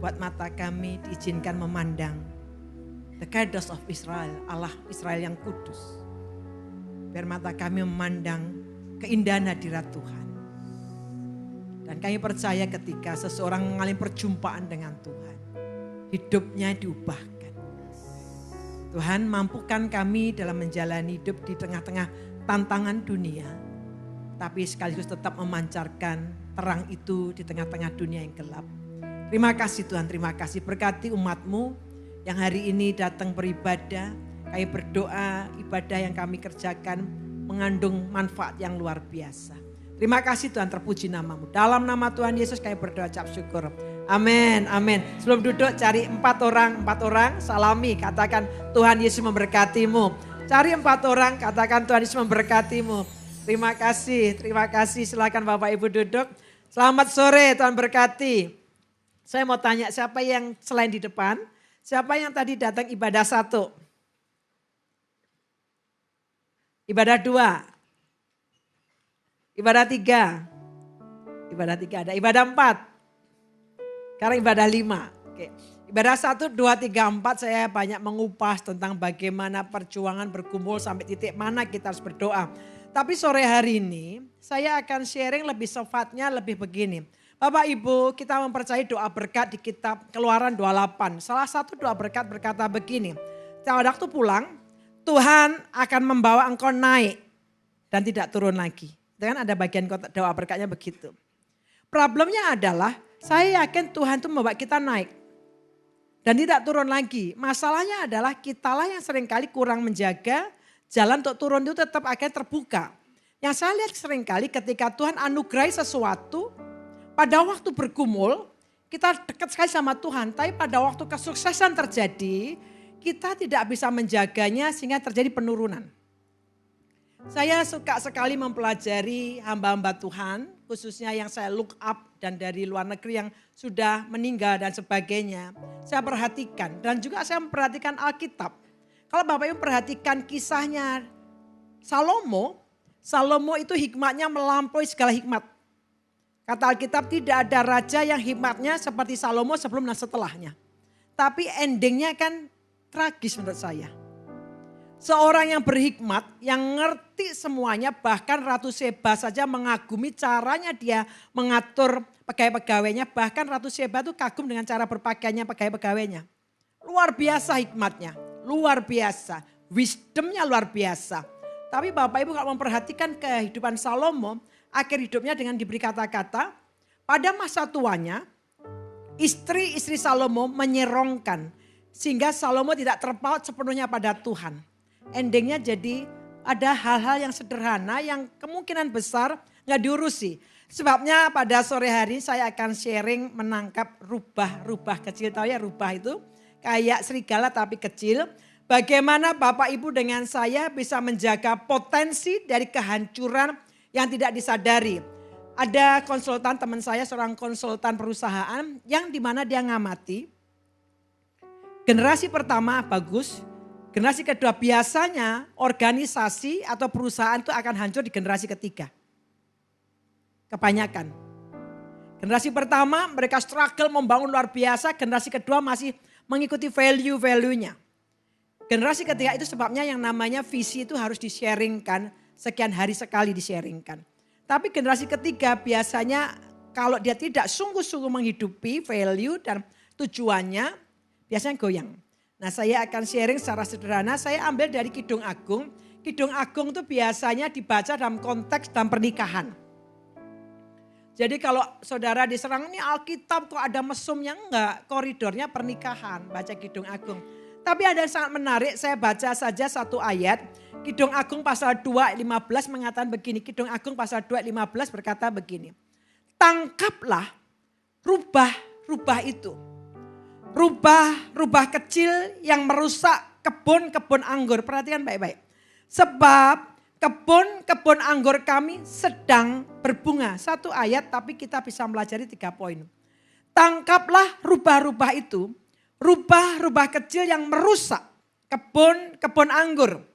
buat mata kami diizinkan memandang the Kadosh of Israel, Allah Israel yang kudus. Biar mata kami memandang keindahan hadirat Tuhan. Dan kami percaya ketika seseorang mengalami perjumpaan dengan Tuhan, hidupnya diubahkan. Tuhan, mampukan kami dalam menjalani hidup di tengah-tengah tantangan dunia, tapi sekaligus tetap memancarkan terang itu di tengah-tengah dunia yang gelap. Terima kasih Tuhan, terima kasih. Berkati umat-Mu yang hari ini datang beribadah. Kami berdoa ibadah yang kami kerjakan mengandung manfaat yang luar biasa. Terima kasih Tuhan, terpuji nama-Mu. Dalam nama Tuhan Yesus kami berdoa ucap syukur. Amin, amin. Sebelum duduk cari 4 orang, salami, katakan Tuhan Yesus memberkatimu. Cari 4 orang, katakan Tuhan Yesus memberkatimu. Terima kasih. Silakan Bapak Ibu duduk. Selamat sore, Tuhan berkati. Saya mau tanya siapa yang selain di depan, siapa yang tadi datang ibadah 1? Ibadah 2? Ibadah 3? Ibadah 3 ada, ibadah 4? Sekarang ibadah 5. Oke. Ibadah 1, 2, 3, 4 saya banyak mengupas tentang bagaimana perjuangan berkumpul sampai titik mana kita harus berdoa. Tapi sore hari ini saya akan sharing lebih sifatnya lebih begini. Bapak Ibu, kita mempercayai doa berkat di kitab Keluaran 28. Salah satu doa berkat berkata begini. Pada waktu pulang, Tuhan akan membawa engkau naik dan tidak turun lagi. Dan ada bagian doa berkatnya begitu. Problemnya adalah saya yakin Tuhan itu membawa kita naik dan tidak turun lagi. Masalahnya adalah kitalah yang seringkali kurang menjaga jalan untuk turun itu tetap akan terbuka. Yang saya lihat seringkali ketika Tuhan anugerai sesuatu, pada waktu bergumul kita dekat sekali sama Tuhan. Tapi pada waktu kesuksesan terjadi, kita tidak bisa menjaganya sehingga terjadi penurunan. Saya suka sekali mempelajari hamba-hamba Tuhan, khususnya yang saya look up dan dari luar negeri yang sudah meninggal dan sebagainya. Saya perhatikan dan juga saya memperhatikan Alkitab. Kalau Bapak Ibu perhatikan kisahnya Salomo itu hikmatnya melampaui segala hikmat. Kata Alkitab tidak ada raja yang hikmatnya seperti Salomo sebelum dan setelahnya. Tapi endingnya kan tragis menurut saya. Seorang yang berhikmat, yang ngerti semuanya, bahkan Ratu Seba saja mengagumi caranya dia mengatur pegawai-pegawainya. Bahkan Ratu Seba itu kagum dengan cara berpakaiannya pegawai-pegawainya. Luar biasa hikmatnya, luar biasa, wisdomnya luar biasa. Tapi Bapak Ibu kalau memperhatikan kehidupan Salomo, akhir hidupnya dengan diberi kata-kata, pada masa tuanya istri-istri Salomo menyerongkan. Sehingga Salomo tidak terpaut sepenuhnya pada Tuhan. Endingnya jadi ada hal-hal yang sederhana yang kemungkinan besar gak diurusi. Sebabnya pada sore hari saya akan sharing menangkap rubah-rubah kecil. Tahu ya rubah itu kayak serigala tapi kecil. Bagaimana Bapak Ibu dengan saya bisa menjaga potensi dari kehancuran yang tidak disadari. Ada konsultan teman saya, seorang konsultan perusahaan yang dimana dia ngamati. Generasi pertama bagus. Generasi kedua biasanya organisasi atau perusahaan itu akan hancur di generasi ketiga. Kebanyakan. Generasi pertama mereka struggle membangun luar biasa, generasi kedua masih mengikuti value-value-nya. Generasi ketiga itu sebabnya yang namanya visi itu harus di-sharingkan, sekian hari sekali di-sharingkan. Tapi generasi ketiga biasanya kalau dia tidak sungguh-sungguh menghidupi value dan tujuannya biasanya goyang. Nah saya akan sharing secara sederhana, saya ambil dari Kidung Agung. Kidung Agung itu biasanya dibaca dalam konteks dalam pernikahan. Jadi kalau saudara diserang ini Alkitab kok ada mesumnya, enggak, koridornya pernikahan, baca Kidung Agung. Tapi ada yang sangat menarik, saya baca saja satu ayat. Kidung Agung pasal 2 ayat 15 mengatakan begini, Kidung Agung pasal 2 ayat 15 berkata begini. Tangkaplah rubah itu. Rubah kecil yang merusak kebun-kebun anggur. Perhatikan baik-baik. Sebab kebun-kebun anggur kami sedang berbunga. Satu ayat tapi kita bisa melajari 3 poin. Tangkaplah rubah-rubah itu. Rubah-rubah kecil yang merusak kebun-kebun anggur.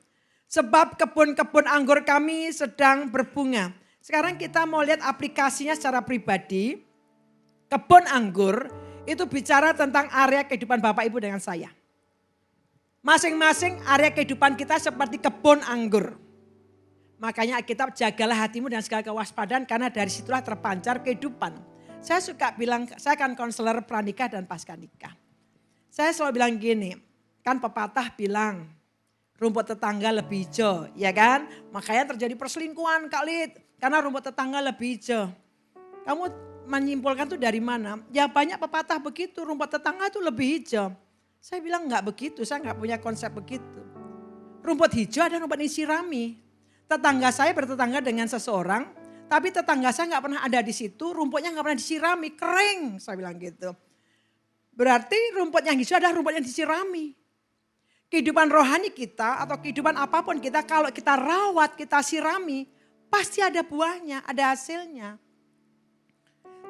Sebab kebun-kebun anggur kami sedang berbunga. Sekarang kita mau lihat aplikasinya secara pribadi. Kebun anggur Itu bicara tentang area kehidupan Bapak Ibu dengan saya. Masing-masing area kehidupan kita seperti kebun anggur. Makanya Alkitab jagalah hatimu dengan segala kewaspadaan karena dari situlah terpancar kehidupan. Saya suka bilang, saya kan konselor pranikah dan pasca nikah. Saya selalu bilang gini, kan pepatah bilang rumput tetangga lebih hijau, ya kan? Makanya terjadi perselingkuhan Kak Lid, karena rumput tetangga lebih hijau. Kamu menyimpulkan itu dari mana? Ya banyak pepatah begitu, rumput tetangga itu lebih hijau. Saya bilang enggak begitu, saya enggak punya konsep begitu. Rumput hijau ada rumput disirami. Tetangga saya bertetangga dengan seseorang, tapi tetangga saya enggak pernah ada di situ, rumputnya enggak pernah disirami, kering, saya bilang gitu. Berarti rumput yang hijau adalah rumput yang disirami. Kehidupan rohani kita atau kehidupan apapun kita, kalau kita rawat, kita sirami, pasti ada buahnya, ada hasilnya.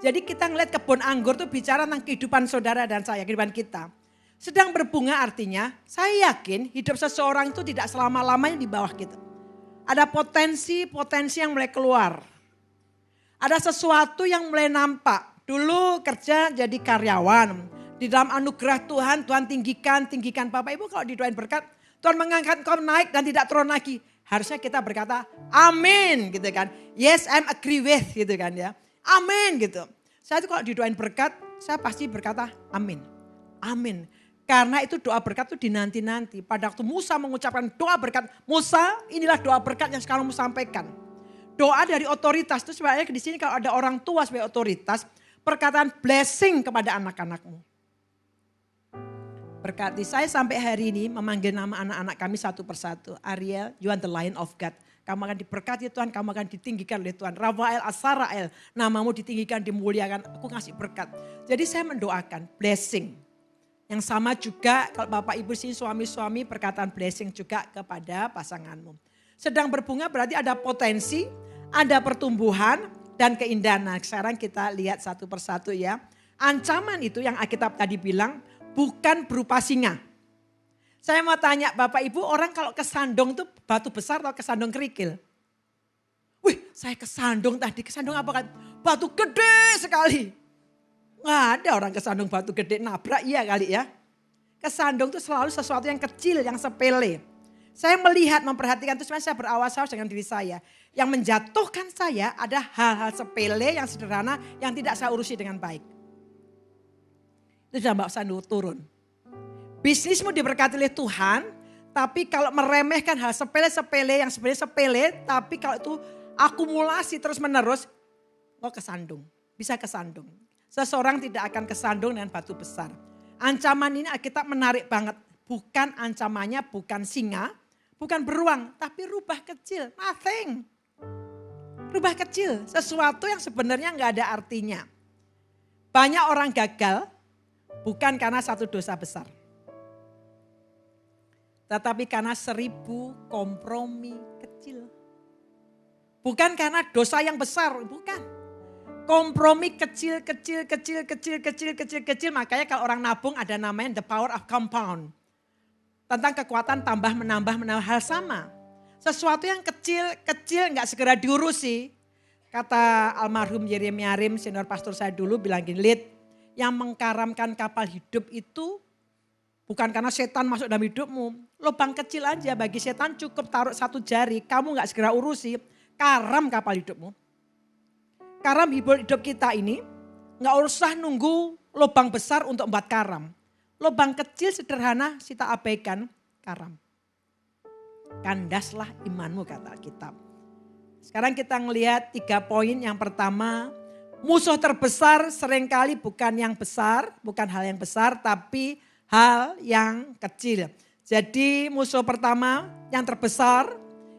Jadi kita ngeliat kebun anggur itu bicara tentang kehidupan saudara dan saya, kehidupan kita. Sedang berbunga artinya, saya yakin hidup seseorang itu tidak selama-lamanya di bawah kita. Ada potensi-potensi yang mulai keluar. Ada sesuatu yang mulai nampak. Dulu kerja jadi karyawan. Di dalam anugerah Tuhan, Tuhan tinggikan Bapak Ibu kalau didoain berkat. Tuhan mengangkat kau naik dan tidak turun lagi. Harusnya kita berkata amin gitu kan. Yes, I'm agree with gitu kan ya. Amin gitu. Saya itu kalau didoain berkat, saya pasti berkata amin. Amin. Karena itu doa berkat itu dinanti-nanti. Pada waktu Musa mengucapkan doa berkat, Musa inilah doa berkat yang sekarang Musa sampaikan. Doa dari otoritas itu sebenarnya di sini kalau ada orang tua sebagai otoritas, perkataan blessing kepada anak-anakmu. Berkati saya sampai hari ini memanggil nama anak-anak kami satu persatu. Ariel, you are the Lion of God. Kamu akan diberkati Tuhan, kamu akan ditinggikan oleh Tuhan. Rafael, Asarael, namamu ditinggikan, dimuliakan. Aku ngasih berkat. Jadi saya mendoakan blessing. Yang sama juga kalau Bapak Ibu sini suami-suami perkataan blessing juga kepada pasanganmu. Sedang berbunga berarti ada potensi, ada pertumbuhan dan keindahan. Nah, sekarang kita lihat satu persatu ya. Ancaman itu yang Alkitab tadi bilang bukan berupa singa. Saya mau tanya Bapak Ibu, orang kalau kesandung itu batu besar atau kesandung kerikil? Wih, saya kesandung tadi, kesandung apa kan? Batu gede sekali. Nggak ada orang kesandung batu gede nabrak, iya kali ya. Kesandung itu selalu sesuatu yang kecil, yang sepele. Saya melihat, memperhatikan itu sebenarnya saya berawas-awas dengan diri saya. Yang menjatuhkan saya ada hal-hal sepele yang sederhana yang tidak saya urusi dengan baik. Itu sudah mbak Sandu turun. Bisnismu diberkati oleh Tuhan, tapi kalau meremehkan hal sepele-sepele yang sebenarnya sepele, tapi kalau itu akumulasi terus menerus, kesandung, bisa kesandung. Seseorang tidak akan kesandung dengan batu besar. Ancaman ini kita menarik banget. Bukan ancamannya, bukan singa, bukan beruang, tapi rubah kecil, nothing. Rubah kecil, sesuatu yang sebenarnya nggak ada artinya. Banyak orang gagal bukan karena satu dosa besar. Tetapi karena 1000 kompromi kecil. Bukan karena dosa yang besar, bukan. Kompromi kecil. Makanya kalau orang nabung ada namanya the power of compound. Tentang kekuatan tambah menambah hal sama. Sesuatu yang kecil gak segera diurusi. Kata almarhum Yeremia Rim, senior pastor saya dulu bilang gini, Lid, yang mengkaramkan kapal hidup itu bukan karena setan masuk dalam hidupmu. Lubang kecil aja bagi setan cukup taruh 1 jari, kamu gak segera urusi, karam kapal hidupmu. Karam hidup kita ini gak usah nunggu lubang besar untuk membuat karam. Lubang kecil sederhana kita abaikan, karam. Kandaslah imanmu kata Alkitab. Sekarang kita ngelihat 3 poin. Yang pertama, musuh terbesar seringkali bukan yang besar, bukan hal yang besar, tapi hal yang kecil. Jadi musuh pertama yang terbesar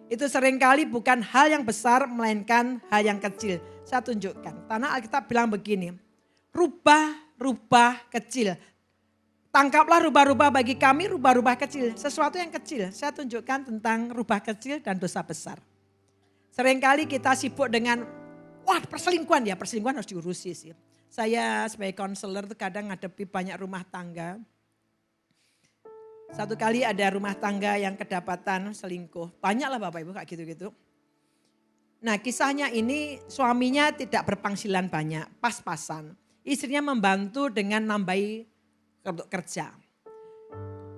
itu seringkali bukan hal yang besar, melainkan hal yang kecil. Saya tunjukkan, karena Alkitab bilang begini, rubah-rubah kecil. Tangkaplah rubah-rubah bagi kami, rubah-rubah kecil. Sesuatu yang kecil, saya tunjukkan tentang rubah kecil dan dosa besar. Seringkali kita sibuk dengan, perselingkuhan ya, perselingkuhan harus diurusi sih. Saya sebagai konselor itu kadang ngadepi banyak rumah tangga. Satu kali ada rumah tangga yang kedapatan selingkuh. Banyaklah Bapak Ibu kayak gitu-gitu. Nah kisahnya ini suaminya tidak berpangsilan banyak, pas-pasan. Istrinya membantu dengan nambahi untuk kerja.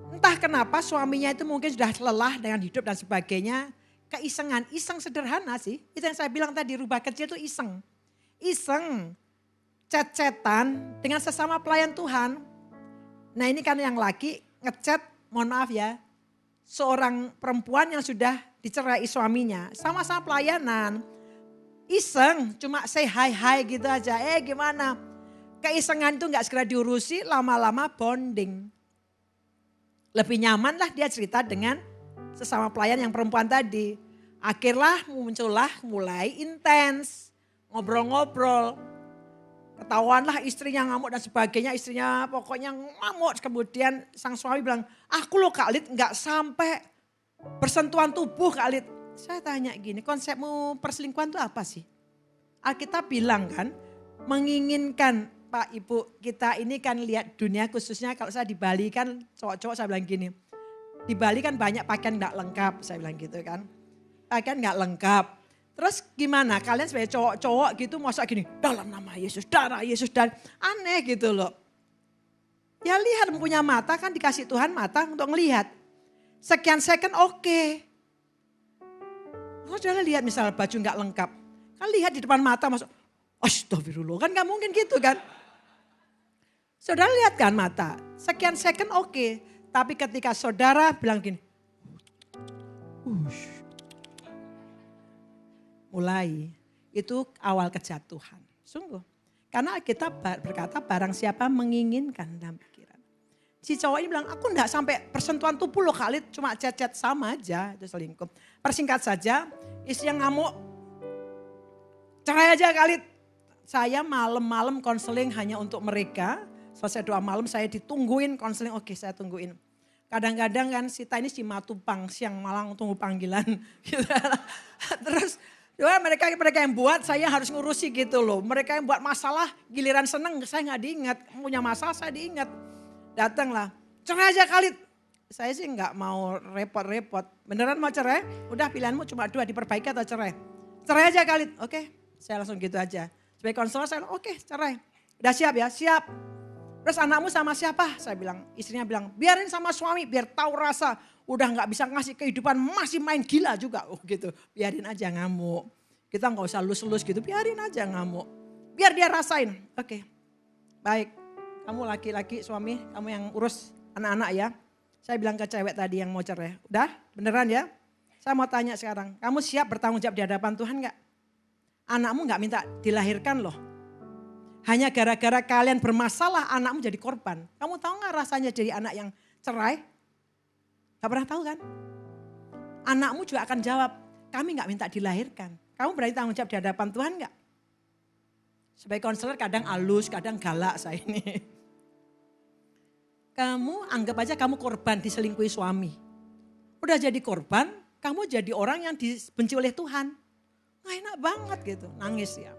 Entah kenapa suaminya itu mungkin sudah lelah dengan hidup dan sebagainya. Keisengan, iseng sederhana sih. Itu yang saya bilang tadi, rubah kecil itu iseng. Iseng, chat-chatan dengan sesama pelayan Tuhan. Nah ini kan yang laki ngechat, mohon maaf ya, seorang perempuan yang sudah dicerai suaminya. Sama-sama pelayanan. Iseng, cuma say hi gitu aja. Gimana? Keisengan itu gak segera diurusi, lama-lama bonding. Lebih nyaman lah dia cerita dengan sesama pelayan yang perempuan tadi. Akhirnya muncullah mulai intens. Ngobrol-ngobrol. Ketahuanlah istrinya ngamuk dan sebagainya. Istrinya pokoknya ngamuk. Kemudian sang suami bilang, aku loh Kak Lid gak sampai bersentuhan tubuh Kak Lid. Saya tanya gini, konsepmu perselingkuhan itu apa sih? Alkitab bilang kan, menginginkan Pak Ibu kita ini kan lihat dunia khususnya kalau saya di Bali kan cowok-cowok saya bilang gini. Di Bali kan banyak pakaian gak lengkap saya bilang gitu kan. Pakaian gak lengkap. Terus gimana kalian sebagai cowok-cowok gitu masa gini dalam nama Yesus, darah Yesus dan aneh gitu loh. Ya lihat punya mata kan dikasih Tuhan mata untuk ngelihat. Sekian second oke. Saudara lihat misalnya baju gak lengkap. Kan lihat di depan mata masuk, astagfirullah kan gak mungkin gitu kan. Saudara lihat kan mata, sekian second oke. Tapi ketika saudara bilang gini, mulai itu awal kejatuhan. Sungguh. Karena kita berkata barang siapa menginginkan dalam pikiran. Si cowok ini bilang, aku enggak sampai persentuhan tubuh loh Khalid, cuma chat-chat sama aja, itu selingkuh. Persingkat saja, istri yang ngamuk, cerai aja Khalid. Saya malam-malam konseling hanya untuk mereka. Selesai doa malam saya ditungguin konseling, oke saya tungguin. Kadang-kadang kan si matupang siang malang tunggu panggilan. Terus mereka yang buat saya harus ngurusi gitu loh. Mereka yang buat masalah giliran seneng saya gak diingat. Punya masalah saya diingat. Datanglah, cerai aja Khalid. Saya sih gak mau repot-repot. Beneran mau cerai? Udah pilihanmu cuma 2, diperbaiki atau cerai? Cerai aja Khalid, oke. Saya langsung gitu aja. Sebagai konselor saya bilang, oke cerai. Udah siap ya? Siap. Terus anakmu sama siapa? Saya bilang, istrinya bilang, biarin sama suami biar tahu rasa. Udah gak bisa ngasih kehidupan, masih main gila juga. Oh gitu, biarin aja ngamuk. Kita gak usah lus-lus gitu, biarin aja ngamuk. Biar dia rasain. Oke, baik. Kamu laki-laki suami, kamu yang urus anak-anak ya. Saya bilang ke cewek tadi yang mau cerai. Udah beneran ya? Saya mau tanya sekarang, kamu siap bertanggung jawab di hadapan Tuhan gak? Anakmu gak minta dilahirkan loh. Hanya gara-gara kalian bermasalah anakmu jadi korban. Kamu tahu gak rasanya jadi anak yang cerai? Gak pernah tahu kan? Anakmu juga akan jawab, kami gak minta dilahirkan. Kamu berani tanggung jawab di hadapan Tuhan gak? Sebagai konselor kadang halus, kadang galak saya ini. Kamu anggap aja kamu korban diselingkuhi suami. Udah jadi korban, kamu jadi orang yang dibenci oleh Tuhan. Gak enak banget gitu, nangis ya.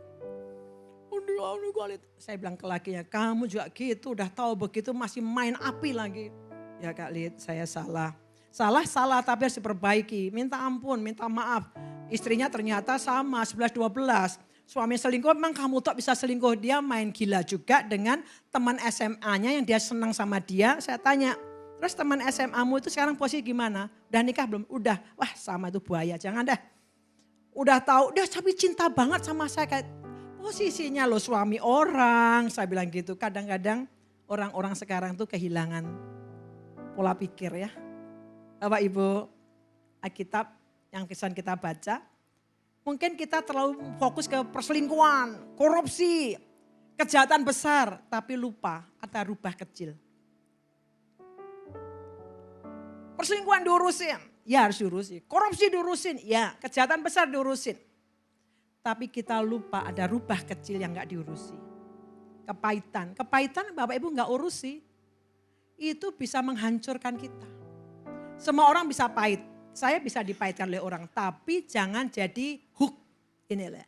Saya bilang ke lakinya, kamu juga gitu, udah tahu begitu masih main api lagi. Ya Kak Lid, saya salah. Salah tapi harus diperbaiki. Minta ampun, minta maaf. Istrinya ternyata sama 11-12. Suami selingkuh, memang kamu tak bisa selingkuh. Dia main gila juga dengan teman SMA-nya yang dia senang sama dia. Saya tanya, terus teman SMA-mu itu sekarang posisi gimana? Udah nikah belum? Udah. Wah sama itu buaya, jangan dah. Udah tahu, dia tapi cinta banget sama saya. Kayak posisinya lo suami orang, saya bilang gitu. Kadang-kadang orang-orang sekarang tuh kehilangan pola pikir ya. Bapak Ibu, Alkitab yang kesan kita baca. Mungkin kita terlalu fokus ke perselingkuhan, korupsi, kejahatan besar. Tapi lupa ada rubah kecil. Perselingkuhan diurusin, ya harus diurusin. Korupsi diurusin, ya kejahatan besar diurusin. Tapi kita lupa ada rubah kecil yang gak diurusi. Kepahitan Bapak Ibu gak urusi. Itu bisa menghancurkan kita. Semua orang bisa pahit. Saya bisa dipahitkan oleh orang. Tapi jangan jadi hook. Inilah.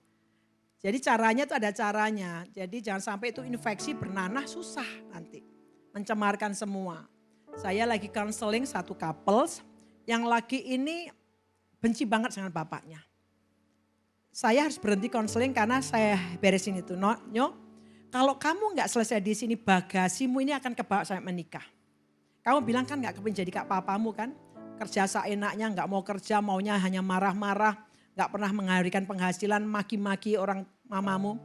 Jadi caranya itu ada caranya. Jadi jangan sampai itu infeksi bernanah susah nanti. Mencemarkan semua. Saya lagi counseling satu couples. Yang laki ini benci banget dengan bapaknya. Saya harus berhenti konseling karena saya beresin itu. Nyo, kalau kamu nggak selesai di sini, bagasimu ini akan kebawa sampai menikah. Kamu bilang kan nggak kepingin jadi kak papamu kan, kerja seenaknya, nggak mau kerja, maunya hanya marah-marah, nggak pernah menghadirkan penghasilan, maki-maki orang mamamu.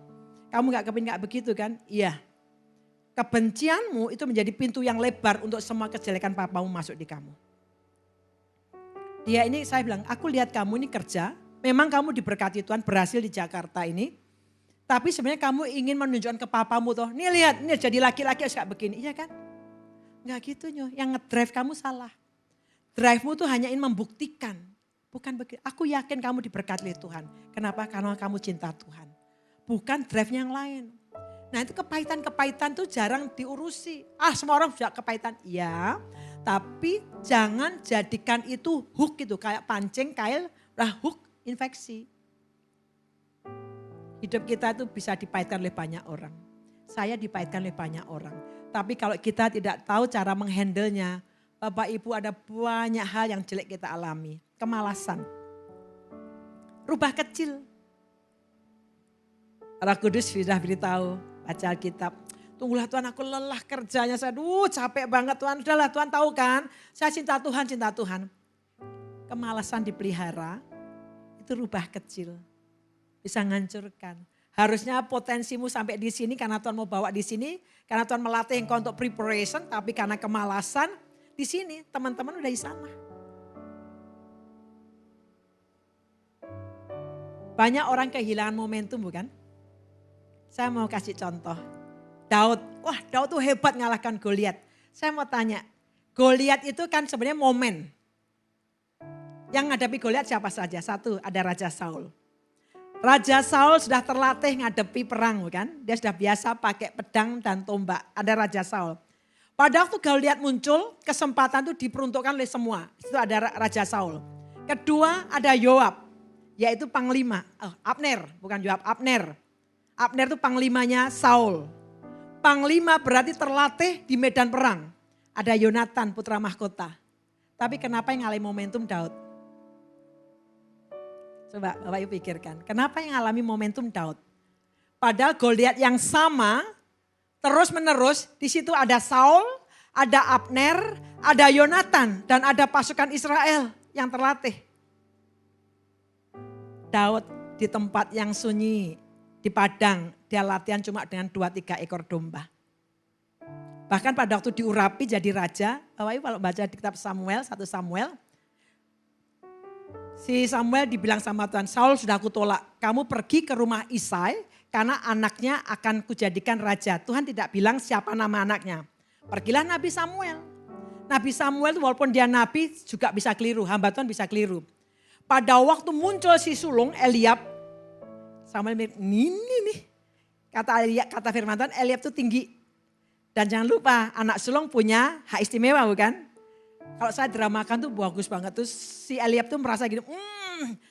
Kamu nggak kepingin nggak begitu kan? Iya. Kebencianmu itu menjadi pintu yang lebar untuk semua kejelekan papamu masuk di kamu. Dia ini saya bilang, aku lihat kamu ini kerja, memang kamu diberkati Tuhan berhasil di Jakarta ini. Tapi sebenarnya kamu ingin menunjukkan ke papamu toh, nih lihat, nih jadi laki-laki harus kayak begini, iya kan? Enggak gitu nyoh, yang ngedrive kamu salah. Drive-mu tuh hanya ingin membuktikan, bukan begitu. Aku yakin kamu diberkati oleh Tuhan. Kenapa? Karena kamu cinta Tuhan. Bukan drive-nya yang lain. Nah itu kepahitan-kepahitan tuh jarang diurusi. Semua orang juga kepahitan, iya. Tapi jangan jadikan itu hook gitu, kayak pancing, kail, hook, infeksi. Hidup kita itu bisa dipahitkan oleh banyak orang. Saya dipahitkan oleh banyak orang. Tapi kalau kita tidak tahu cara menghandlenya, Bapak Ibu ada banyak hal yang jelek kita alami. Kemalasan. Rubah kecil. Roh Kudus sudah beritahu, baca Alkitab. Tunggulah Tuhan, aku lelah kerjanya, saya capek banget Tuhan. Udahlah Tuhan tahu kan, saya cinta Tuhan, cinta Tuhan. Kemalasan dipelihara, itu rubah kecil. Bisa menghancurkan. Harusnya potensimu sampai di sini karena Tuhan mau bawa di sini, karena Tuhan melatih engkau untuk preparation, tapi karena kemalasan di sini teman-teman udah di sana. Banyak orang kehilangan momentum bukan? Saya mau kasih contoh. Daud tuh hebat ngalahkan Goliat. Saya mau tanya, Goliat itu kan sebenarnya momen. Yang menghadapi Goliat siapa saja? Satu, ada Raja Saul. Raja Saul sudah terlatih ngadepi perang kan. Dia sudah biasa pakai pedang dan tombak. Ada Raja Saul. Pada waktu Goliat muncul, kesempatan itu diperuntukkan oleh semua. Itu ada Raja Saul. Kedua ada Yoab, yaitu panglima. Abner, bukan Yoab, Abner. Abner itu panglimanya Saul. Panglima berarti terlatih di medan perang. Ada Yonatan, putra mahkota. Tapi kenapa yang ngalami momentum Daud? Coba Bapak Ibu pikirkan, kenapa yang alami momentum Daud? Padahal Goliat yang sama, terus menerus di situ ada Saul, ada Abner, ada Yonatan, dan ada pasukan Israel yang terlatih. Daud di tempat yang sunyi, di padang, dia latihan cuma dengan 2-3 ekor domba. Bahkan pada waktu diurapi jadi raja, Bapak Ibu kalau baca di kitab Samuel, 1 Samuel, si Samuel dibilang sama Tuhan, Saul sudah aku tolak, kamu pergi ke rumah Isai karena anaknya akan kujadikan raja. Tuhan tidak bilang siapa nama anaknya. Pergilah Nabi Samuel. Nabi Samuel walaupun dia nabi juga bisa keliru, hamba Tuhan bisa keliru. Pada waktu muncul si sulung Eliab, Samuel mikir, ini nih. Kata firman Tuhan, Eliab itu tinggi. Dan jangan lupa anak sulung punya hak istimewa bukan? Kalau saya dramakan tuh bagus banget. Terus si Eliab tuh merasa gitu,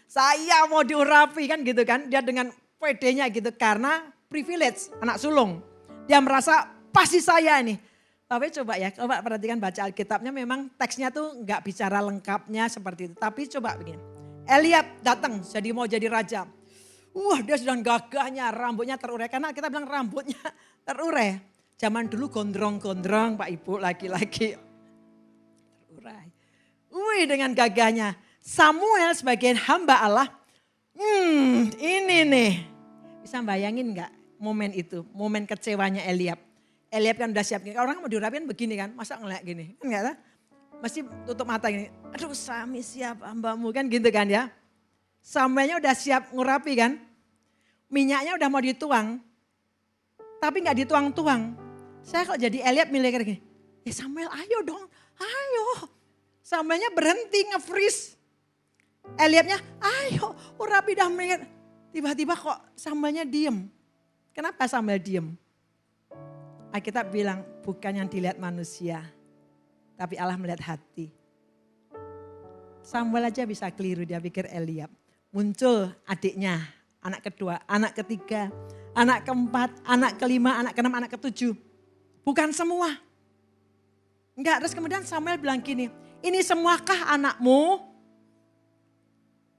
saya mau diurapi kan gitu kan. Dia dengan pedenya gitu karena privilege anak sulung. Dia merasa pasti saya ini. Tapi coba perhatikan baca Alkitabnya memang teksnya tuh nggak bicara lengkapnya seperti itu. Tapi coba begini, Eliab datang mau jadi raja. Dia sudah gagahnya, rambutnya terurai. Karena kita bilang rambutnya terurai. Zaman dulu gondrong-gondrong Pak Ibu laki-laki. Dengan gagahnya. Samuel sebagai hamba Allah. Ini nih. Bisa bayangin gak momen itu? Momen kecewanya Eliab. Eliab kan udah siap. Orang mau diurapin begini kan. Masa ngeliat gini? Kan enggak lah. Mesti tutup mata gini. Aduh Sami siap hambamu kan gitu kan ya. Samuelnya udah siap ngurapi kan. Minyaknya udah mau dituang. Tapi gak dituang-tuang. Saya kalau jadi Eliab milih kayak gini. Ya Samuel ayo dong. Ayo. Samuelnya berhenti nge-freeze. Eliabnya ayo urapi dah. Tiba-tiba kok Samuelnya diem. Kenapa Samuel diem? Alkitab bilang bukan yang dilihat manusia. Tapi Allah melihat hati. Samuel aja bisa keliru, dia pikir Eliab. Muncul adiknya, anak kedua, anak ketiga, anak keempat, anak kelima, anak keenam, anak ketujuh. Bukan semua. Enggak, terus kemudian Samuel bilang gini, ini semuakah anakmu?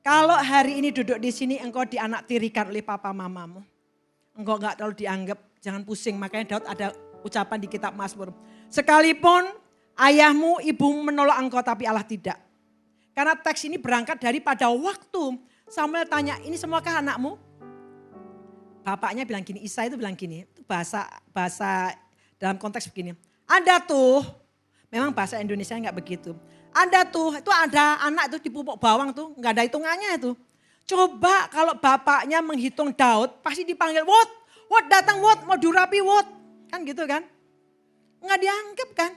Kalau hari ini duduk di sini engkau dianaktirikan oleh papa mamamu. Engkau enggak terlalu dianggap jangan pusing. Makanya Daud ada ucapan di kitab Mazmur. Sekalipun ayahmu, ibumu menolak engkau tapi Allah tidak. Karena teks ini berangkat dari pada waktu Samuel tanya, ini semuakah anakmu? Bapaknya bilang gini, Isai itu bilang gini, itu bahasa dalam konteks begini. Ada tuh, memang bahasa Indonesia enggak begitu. Ada tuh, itu ada anak itu dipupuk bawang tuh, enggak ada hitungannya itu. Coba kalau bapaknya menghitung Daud, pasti dipanggil, Wot datang Wot, mau durapi Wot. Kan gitu kan. Enggak dianggap kan.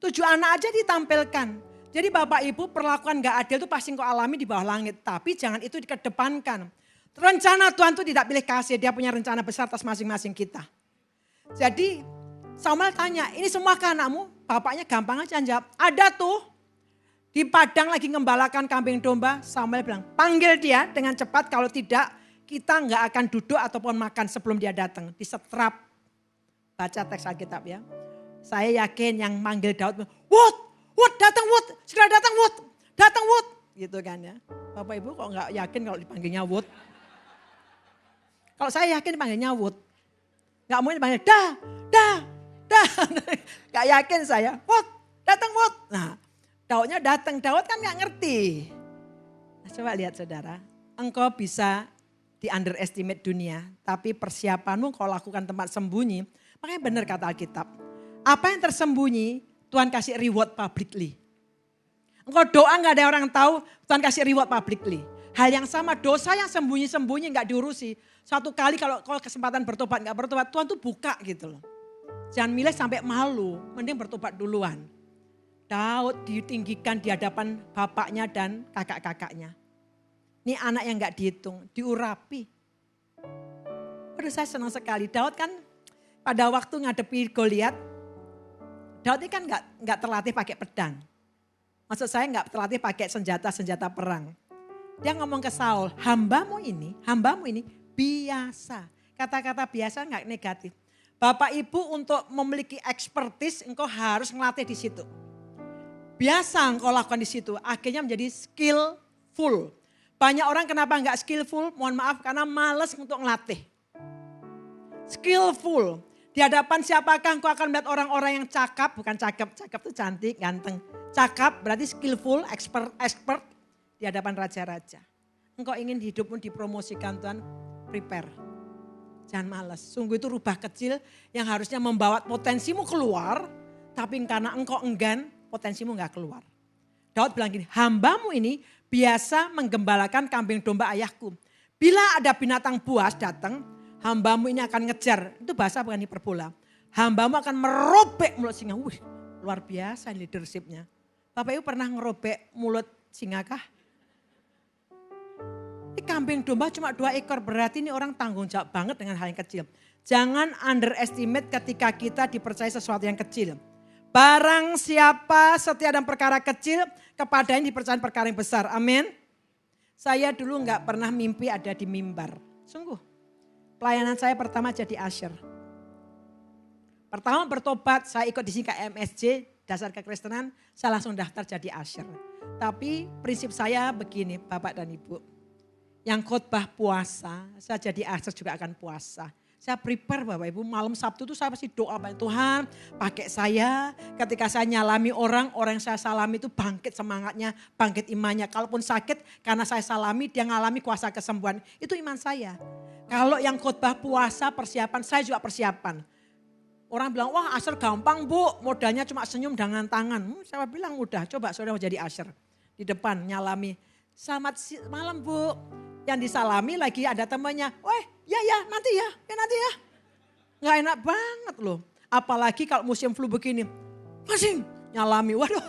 7 anak aja ditampilkan. Jadi bapak ibu perlakuan enggak adil itu pasti kau alami di bawah langit. Tapi jangan itu dikedepankan. Rencana Tuhan itu tidak pilih kasih, dia punya rencana besar atas masing-masing kita. Jadi Samuel tanya, ini semua kan anakmu? Bapaknya gampang aja jawab, ada tuh. Di padang lagi ngembalakan kambing domba, Samuel bilang, panggil dia dengan cepat, kalau tidak kita nggak akan duduk ataupun makan sebelum dia datang. Disetrap, baca teks Alkitab ya. Saya yakin yang manggil Daud, Wot datang Wot, segera datang Wot. Gitu kan ya. Bapak ibu kok nggak yakin kalau dipanggilnya Wot. Kalau saya yakin dipanggilnya Wot. Gak mungkin dipanggil dah. Gak yakin saya. Wot, datang Wot. Nah Daudnya datang. Daud kan gak ngerti. Nah, coba lihat saudara. Engkau bisa di underestimate dunia. Tapi persiapanmu kau lakukan tempat sembunyi. Makanya benar kata Alkitab. Apa yang tersembunyi Tuhan kasih reward publicly. Engkau doa gak ada orang tahu. Tuhan kasih reward publicly. Hal yang sama dosa yang sembunyi-sembunyi gak diurusi. Satu kali kalau kesempatan bertobat gak bertobat, Tuhan tuh buka gitu loh. Jangan milih sampai malu, mending bertobat duluan. Daud ditinggikan di hadapan bapaknya dan kakak-kakaknya. Ini anak yang gak dihitung, diurapi. Aduh saya senang sekali, Daud kan pada waktu ngadepi Goliat, Daud ini kan gak terlatih pakai pedang. Maksud saya gak terlatih pakai senjata perang. Dia ngomong ke Saul, hambamu ini biasa. Kata-kata biasa enggak negatif. Bapak ibu untuk memiliki expertise engkau harus ngelatih di situ. Biasa engkau lakukan di situ, akhirnya menjadi skillful. Banyak orang kenapa enggak skillful? Mohon maaf karena malas untuk ngelatih. Skillful. Di hadapan siapakah engkau akan melihat orang-orang yang cakap, bukan cakep itu cantik, ganteng. Cakap berarti skillful, expert. Di hadapan raja-raja. Engkau ingin hidupmu dipromosikan Tuhan, prepare. Jangan malas. Sungguh itu rubah kecil yang harusnya membawa potensimu keluar. Tapi karena engkau enggan, potensimu gak keluar. Daud bilang gini, hambamu ini biasa menggembalakan kambing domba ayahku. Bila ada binatang buas datang, hambamu ini akan ngejar. Itu bahasa bukan hiperbola. Hambamu akan merobek mulut singa. Wih, luar biasa leadershipnya. Bapak Ibu pernah ngerobek mulut singa kah? Ini kambing domba cuma 2 ekor, berarti ini orang tanggung jawab banget dengan hal yang kecil. Jangan underestimate ketika kita dipercaya sesuatu yang kecil. Barang siapa setia dalam perkara kecil, kepadanya dipercaya perkara yang besar. Amin. Saya dulu gak pernah mimpi ada di mimbar. Sungguh. Pelayanan saya pertama jadi usher. Pertama bertobat, saya ikut di sini KMSJ, dasar kekristenan, saya langsung daftar jadi usher. Tapi prinsip saya begini Bapak dan Ibu. Yang khotbah puasa, saya jadi usher juga akan puasa. Saya prepare Bapak Ibu, malam Sabtu itu saya pasti doa banyak Tuhan. Pakai saya, ketika saya nyalami orang yang saya salami itu bangkit semangatnya, bangkit imannya. Kalaupun sakit karena saya salami, dia ngalami kuasa kesembuhan. Itu iman saya. Kalau yang khotbah puasa persiapan, saya juga persiapan. Orang bilang, wah usher gampang Bu, modalnya cuma senyum dengan tangan. Saya bilang udah, coba saudara mau jadi usher. Di depan nyalami, selamat malam Bu. Yang disalami lagi ada temannya, ya nanti ya. Gak enak banget loh. Apalagi kalau musim flu begini, masing nyalami, waduh.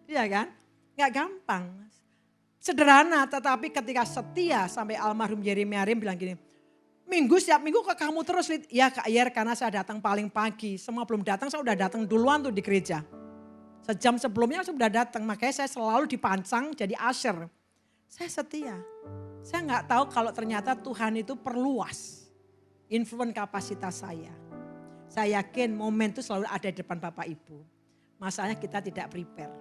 Iya kan, gak gampang. Sederhana tetapi ketika setia sampai almarhum Yeremia bilang gini, setiap minggu ke kamu terus, ya Kak Yer karena saya datang paling pagi. Semua belum datang, saya udah datang duluan tuh di gereja. Sejam sebelumnya saya sudah datang, makanya saya selalu dipancang jadi usher. Saya setia. Saya gak tahu kalau ternyata Tuhan itu perluas influence kapasitas saya. Saya yakin momen itu selalu ada di depan Bapak Ibu. Masalahnya kita tidak prepare.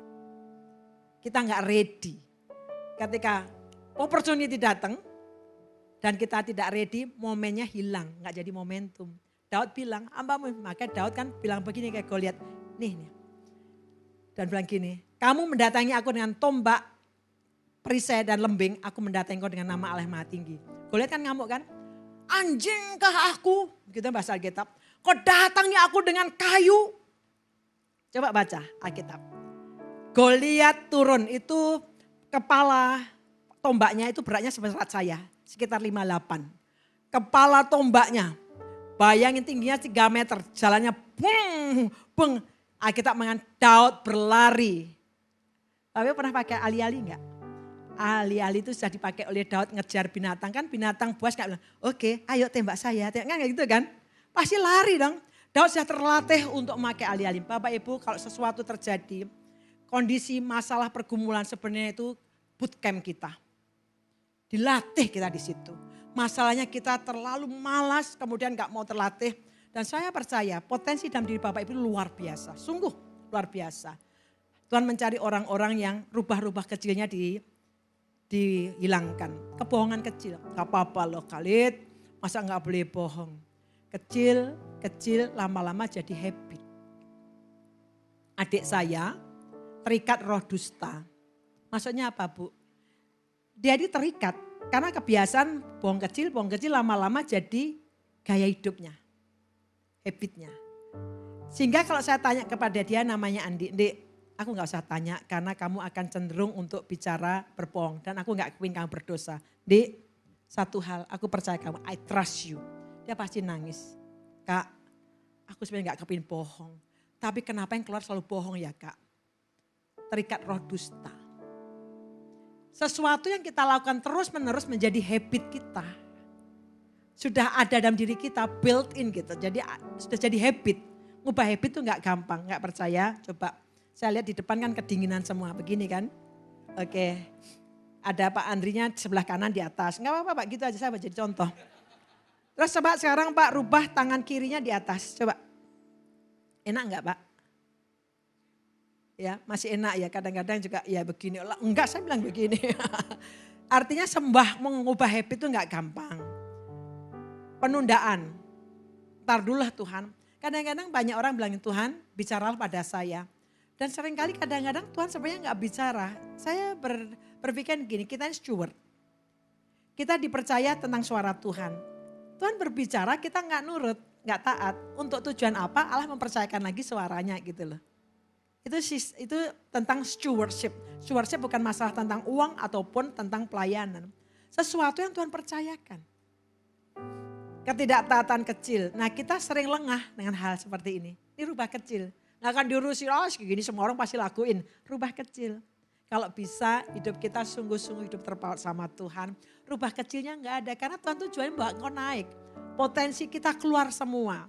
Kita gak ready. Ketika opportunity datang dan kita tidak ready, momennya hilang, nggak jadi momentum. Daud bilang, hambamu, maka Daud kan bilang begini kayak Goliat, nih. Dan bilang gini, kamu mendatangi aku dengan tombak, perisai dan lembing, aku mendatangi kau dengan nama Allah yang Maha Tinggi. Goliat kan ngamuk kan, anjingkah aku, gitu bahasa Alkitab. Kau datangi aku dengan kayu. Coba baca Alkitab. Goliat turun, itu kepala tombaknya itu beratnya seberat saya, sekitar 58. Kepala tombaknya, bayangin tingginya 3 meter, jalannya bung, bung. Alkitab mengatakan Daud berlari. Tapi pernah pakai ali-ali enggak? Ali-ali itu sudah dipakai oleh Daud ngejar binatang. Kan binatang buas enggak bilang, oke ayo tembak saya. Enggak gitu kan? Pasti lari dong. Daud sudah terlatih untuk memakai ali-ali. Bapak Ibu kalau sesuatu terjadi, kondisi masalah pergumulan sebenarnya itu bootcamp kita. Dilatih kita di situ. Masalahnya kita terlalu malas kemudian enggak mau terlatih. Dan saya percaya potensi dalam diri Bapak Ibu luar biasa. Sungguh luar biasa. Tuhan mencari orang-orang yang rubah-rubah kecilnya dihilangkan. Kebohongan kecil. Gak apa-apa loh Khalid, masa gak boleh bohong. Kecil lama-lama jadi habit. Adik saya terikat roh dusta. Maksudnya apa Bu? Dia terikat karena kebiasaan bohong kecil lama-lama jadi gaya hidupnya. Habitnya. Sehingga kalau saya tanya kepada dia namanya Andi, aku gak usah tanya karena kamu akan cenderung untuk bicara berbohong. Dan aku gak kepingin kamu berdosa. Satu hal aku percaya kamu, I trust you. Dia pasti nangis. Kak, aku sebenarnya gak kepingin bohong. Tapi kenapa yang keluar selalu bohong ya Kak? Terikat roh dusta. Sesuatu yang kita lakukan terus menerus menjadi habit kita. Sudah ada dalam diri kita, built in gitu. Jadi sudah jadi habit. Ngubah habit itu gak gampang, gak percaya. Coba saya lihat di depan kan kedinginan semua, begini kan. Oke, ada Pak Andrinya sebelah kanan di atas. Gak apa-apa Pak, gitu aja saya jadi contoh. Terus coba sekarang Pak rubah tangan kirinya di atas, coba. Enak gak Pak? Ya masih enak ya, kadang-kadang juga ya begini. Enggak saya bilang begini. Artinya mengubah habit itu gak gampang. Penundaan, ntar dulu lah Tuhan. Kadang-kadang banyak orang bilang Tuhan bicaralah pada saya. Dan seringkali kadang-kadang Tuhan sebenarnya gak bicara. Saya berpikir gini, kita ini steward. Kita dipercaya tentang suara Tuhan. Tuhan berbicara kita gak nurut, gak taat. Untuk tujuan apa Allah mempercayakan lagi suaranya gitu loh. Itu tentang stewardship. Stewardship bukan masalah tentang uang ataupun tentang pelayanan. Sesuatu yang Tuhan percayakan. Ketidaktaatan kecil. Nah kita sering lengah dengan hal seperti ini. Ini rubah kecil. Nggak akan diurusin, gini semua orang pasti lakuin. Rubah kecil. Kalau bisa hidup kita sungguh-sungguh hidup terpaut sama Tuhan. Rubah kecilnya nggak ada. Karena Tuhan tujuannya buat kau naik. Potensi kita keluar semua.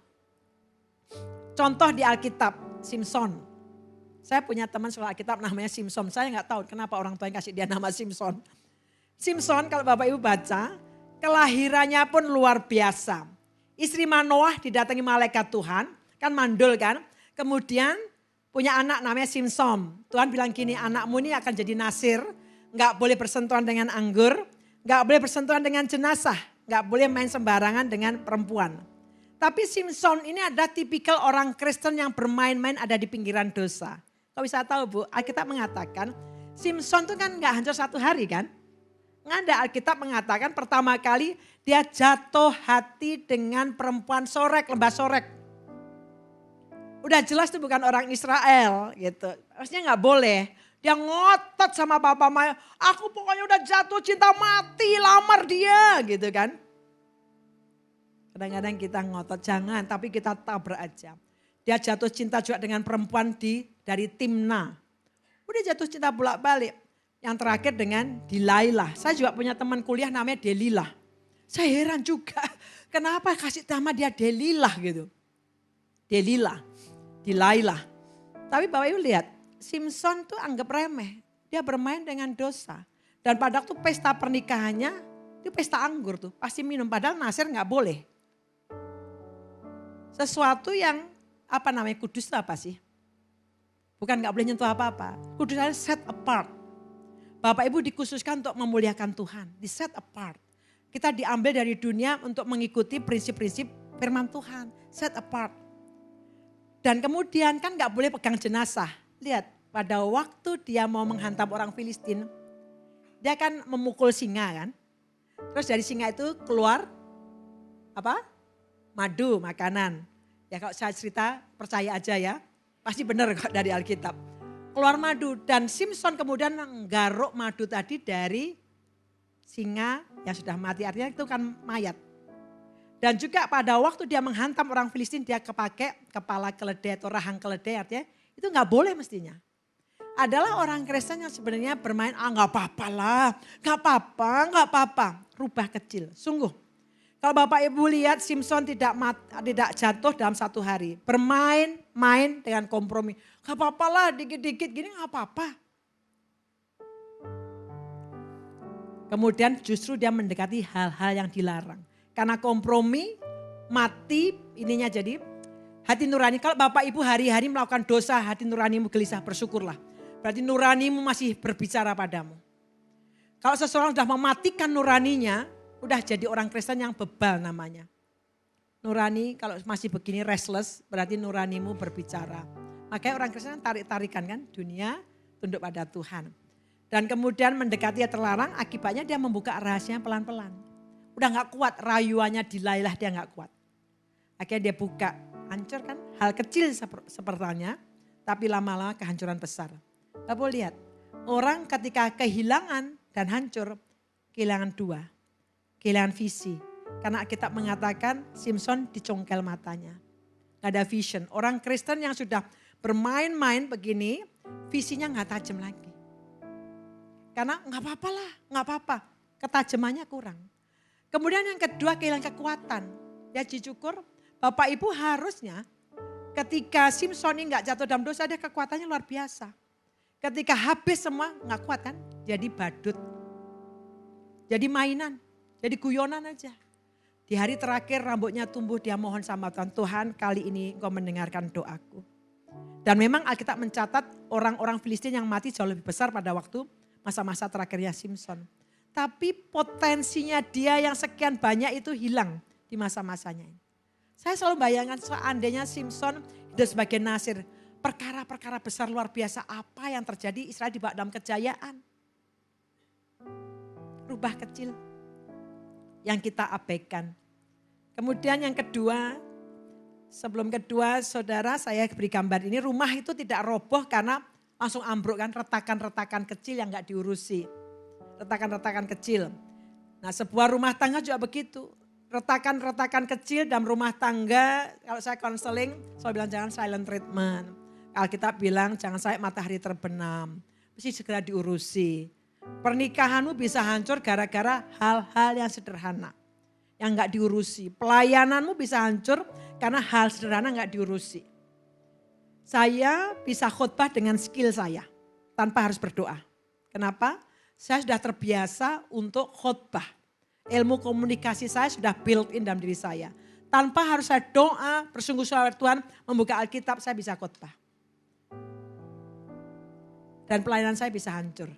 Contoh di Alkitab, Simson. Saya punya teman surah Alkitab namanya Simson. Saya nggak tahu kenapa orang tua yang kasih dia nama Simson. Simson kalau Bapak Ibu baca. Kelahirannya pun luar biasa. Istri Manoah didatangi malaikat Tuhan, kan mandul kan. Kemudian punya anak namanya Simson. Tuhan bilang gini, anakmu ini akan jadi nasir, gak boleh bersentuhan dengan anggur, gak boleh bersentuhan dengan jenazah, gak boleh main sembarangan dengan perempuan. Tapi Simson ini ada tipikal orang Kristen yang bermain-main ada di pinggiran dosa. Kau bisa tahu Bu, Alkitab mengatakan Simson itu kan gak hancur satu hari kan. Ada Alkitab mengatakan pertama kali dia jatuh hati dengan perempuan Sorek, lembah Sorek. Udah jelas itu bukan orang Israel gitu. Maksudnya gak boleh. Dia ngotot sama Bapak Maya, aku pokoknya udah jatuh cinta mati, lamar dia gitu kan. Kadang-kadang kita ngotot, jangan tapi kita tabrak aja. Dia jatuh cinta juga dengan perempuan dari Timna. Udah jatuh cinta bolak-balik. Yang terakhir dengan Dilailah. Saya juga punya teman kuliah namanya Delilah. Saya heran juga. Kenapa kasih nama dia Delilah gitu. Delilah. Dilailah. Tapi Bapak Ibu lihat. Simson tuh anggap remeh. Dia bermain dengan dosa. Dan pada waktu pesta pernikahannya. Itu pesta anggur tuh. Pasti minum. Padahal Nasir gak boleh. Sesuatu yang kudus itu apa sih? Bukan gak boleh nyentuh apa-apa. Kudus adalah set apart. Bapak Ibu dikhususkan untuk memuliakan Tuhan, di set apart. Kita diambil dari dunia untuk mengikuti prinsip-prinsip firman Tuhan. Set apart. Dan kemudian kan gak boleh pegang jenazah. Lihat, pada waktu dia mau menghantam orang Filistin, dia kan memukul singa kan. Terus dari singa itu keluar apa? Madu, makanan. Ya kalau saya cerita percaya aja ya. Pasti benar kok dari Alkitab. Keluar madu dan Simson kemudian menggaruk madu tadi dari singa yang sudah mati. Artinya itu kan mayat. Dan juga pada waktu dia menghantam orang Filistin dia kepakai kepala keledai atau rahang keledai. Artinya itu gak boleh mestinya. Adalah orang Kristen yang sebenarnya bermain, gak apa-apa lah. Gak apa-apa. Rubah kecil, sungguh. Kalau Bapak Ibu lihat Simson tidak jatuh dalam satu hari. Bermain dengan kompromi. Gak apa-apa lah dikit-dikit gini gak apa-apa. Kemudian justru dia mendekati hal-hal yang dilarang. Karena kompromi mati ininya jadi hati nurani. Kalau Bapak Ibu hari-hari melakukan dosa hati nuranimu gelisah bersyukurlah. Berarti nuranimu masih berbicara padamu. Kalau seseorang sudah mematikan nuraninya. Udah jadi orang Kristen yang bebal namanya. Nurani kalau masih begini restless berarti nuranimu berbicara. Makanya orang Kristen tarik-tarikan kan dunia tunduk pada Tuhan. Dan kemudian mendekati yang terlarang akibatnya dia membuka rahasia pelan-pelan. Udah gak kuat rayuannya dilailah dia gak kuat. Akhirnya dia buka hancur kan hal kecil sepertinya tapi lama-lama kehancuran besar. Bapak lihat orang ketika kehilangan dan hancur kehilangan dua. Kehilangan visi. Karena Alkitab mengatakan Simson dicongkel matanya. Gak ada vision. Orang Kristen yang sudah bermain-main begini, visinya gak tajam lagi. Karena gak apa-apa lah, gak apa-apa. Ketajamannya kurang. Kemudian yang kedua kehilangan kekuatan. Ya dicukur, Bapak Ibu harusnya ketika Simson ini gak jatuh dalam dosa, dia kekuatannya luar biasa. Ketika habis semua gak kuat kan, jadi badut. Jadi mainan. Jadi guyonan aja. Di hari terakhir rambutnya tumbuh dia mohon sama Tuhan. Tuhan kali ini engkau mendengarkan doaku. Dan memang Alkitab mencatat orang-orang Filistin yang mati jauh lebih besar pada waktu masa-masa terakhirnya Simson. Tapi potensinya dia yang sekian banyak itu hilang di masa-masanya. Saya selalu bayangkan seandainya Simson hidup sebagai Nasir. Perkara-perkara besar luar biasa apa yang terjadi Israel dibawa dalam kejayaan. Rubah kecil. Yang kita abaikan. Kemudian yang kedua, sebelum kedua saudara saya beri gambar ini rumah itu tidak roboh karena langsung ambruk kan retakan-retakan kecil yang gak diurusi. Retakan-retakan kecil. Nah sebuah rumah tangga juga begitu. Retakan-retakan kecil dalam rumah tangga kalau saya konseling saya bilang jangan silent treatment. Alkitab bilang jangan sampai matahari terbenam. Mesti segera diurusi. Pernikahanmu bisa hancur gara-gara hal-hal yang sederhana. Yang gak diurusi. Pelayananmu bisa hancur karena hal sederhana gak diurusi. Saya bisa khotbah dengan skill saya. Tanpa harus berdoa. Kenapa? Saya sudah terbiasa untuk khotbah. Ilmu komunikasi saya sudah built in dalam diri saya. Tanpa harus saya doa, bersungguh-sungguh Tuhan membuka Alkitab saya bisa khotbah. Dan pelayanan saya bisa hancur.